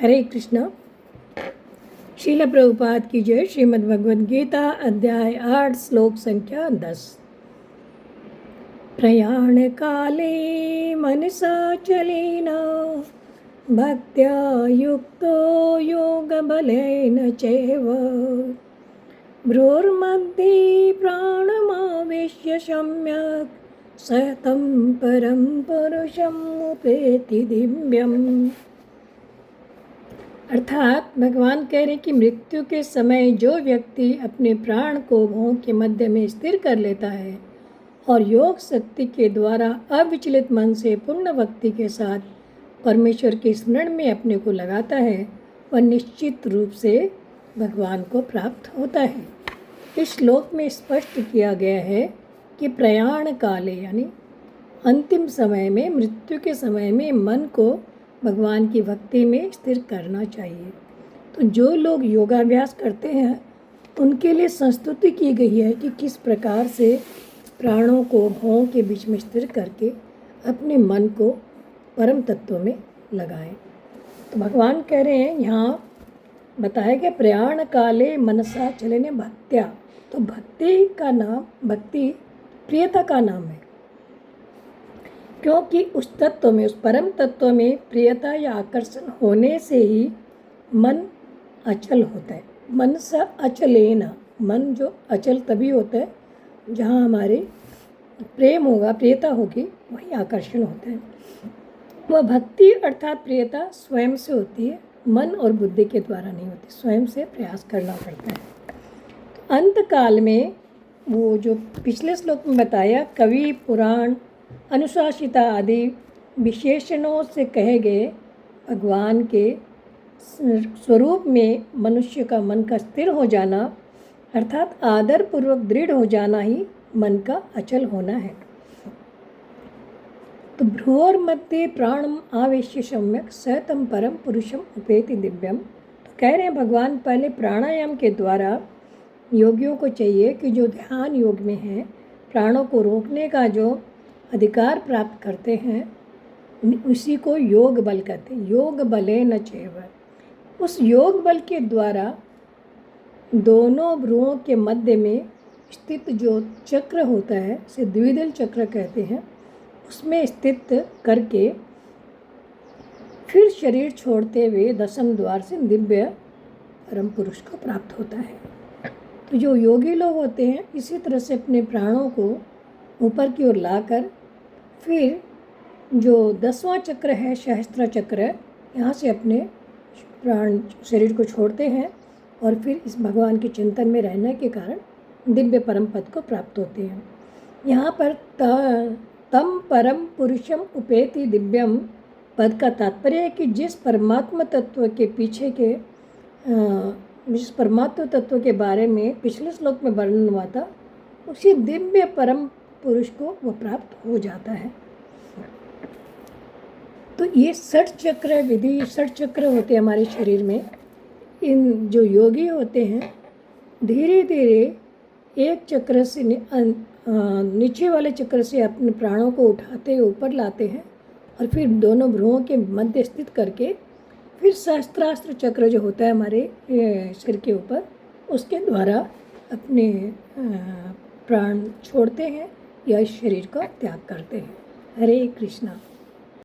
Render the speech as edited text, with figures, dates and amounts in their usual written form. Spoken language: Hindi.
हरे कृष्णा। श्रील प्रभुपाद की जय। श्रीमद् भगवद गीता अध्याय 8 श्लोक संख्या 10। प्रयाण काले मनसा चलेन भक्त्या युक्तो योगबलेन चैव भ्रूर्मध्ये प्राणमावेश्य सम्यक् सतं परं पुरुषमुपेति दिव्यम्। अर्थात भगवान कह रहे कि मृत्यु के समय जो व्यक्ति अपने प्राण को भौं के मध्य में स्थिर कर लेता है और योग शक्ति के द्वारा अविचलित मन से पूर्ण भक्ति के साथ परमेश्वर के स्मरण में अपने को लगाता है, वह निश्चित रूप से भगवान को प्राप्त होता है। इस श्लोक में स्पष्ट किया गया है कि प्रयाण काले यानी अंतिम समय में, मृत्यु के समय में मन को भगवान की भक्ति में स्थिर करना चाहिए। तो जो लोग योगाभ्यास करते हैं उनके लिए संस्तुति की गई है कि किस प्रकार से प्राणों को भौं के बीच में स्थिर करके अपने मन को परम तत्व में लगाएं। तो भगवान कह रहे हैं, यहाँ बताया गया प्रयाण काले मनसा चलेने भक्त्या। तो भक्ति का नाम, भक्ति प्रियता का नाम है, क्योंकि उस तत्व में, उस परम तत्व में प्रियता या आकर्षण होने से ही मन अचल होता है। मन सा अचलेन, मन जो अचल तभी होता है जहाँ हमारे प्रेम होगा, प्रियता होगी, वही आकर्षण होता है। वह भक्ति अर्थात प्रियता स्वयं से होती है, मन और बुद्धि के द्वारा नहीं होती, स्वयं से प्रयास करना पड़ता है। तो अंत काल में वो जो पिछले श्लोक में बताया, कवि, पुराण, अनुशासिता आदि विशेषणों से कहे गए भगवान के स्वरूप में मनुष्य का मन का स्थिर हो जाना अर्थात आदर पूर्वक दृढ़ हो जाना ही मन का अचल होना है। तो भ्रूर मध्य प्राणम आवेश्य सम्यक सतम परम पुरुषम उपेति दिव्यम। तो कह रहे हैं भगवान पहले प्राणायाम के द्वारा योगियों को चाहिए कि जो ध्यान योग में है, प्राणों को रोकने का जो अधिकार प्राप्त करते हैं उसी को योग बल कहते हैं। योग बलेन चैव, उस योग बल के द्वारा दोनों भ्रुओं के मध्य में स्थित जो चक्र होता है, उसे द्विदल चक्र कहते हैं, उसमें स्थित करके फिर शरीर छोड़ते हुए दशम द्वार से दिव्य परम पुरुष को प्राप्त होता है। तो जो योगी लोग होते हैं इसी तरह से अपने प्राणों को ऊपर की ओर लाकर फिर जो 10वां चक्र है, सहस्त्र चक्र, यहाँ से अपने प्राण शरीर को छोड़ते हैं और फिर इस भगवान के चिंतन में रहने के कारण दिव्य परम पद को प्राप्त होते हैं। यहाँ पर तम परम पुरुषम उपेति दिव्यम पद का तात्पर्य है कि जिस परमात्मा तत्व के पीछे के जिस परमात्मा तत्व के बारे में पिछले श्लोक में वर्णन हुआ था, उसी दिव्य परम पुरुष को वह प्राप्त हो जाता है। तो ये 60 चक्र विधि, 60 चक्र होते हैं हमारे शरीर में। इन जो योगी होते हैं धीरे धीरे एक चक्र से नीचे वाले चक्र से अपने प्राणों को उठाते ऊपर लाते हैं और फिर दोनों भ्रुओं के मध्य स्थित करके फिर सहस्त्रास्त्र चक्र जो होता है हमारे सिर के ऊपर, उसके द्वारा अपने प्राण छोड़ते हैं या इस शरीर का त्याग करते हैं। हरे कृष्णा।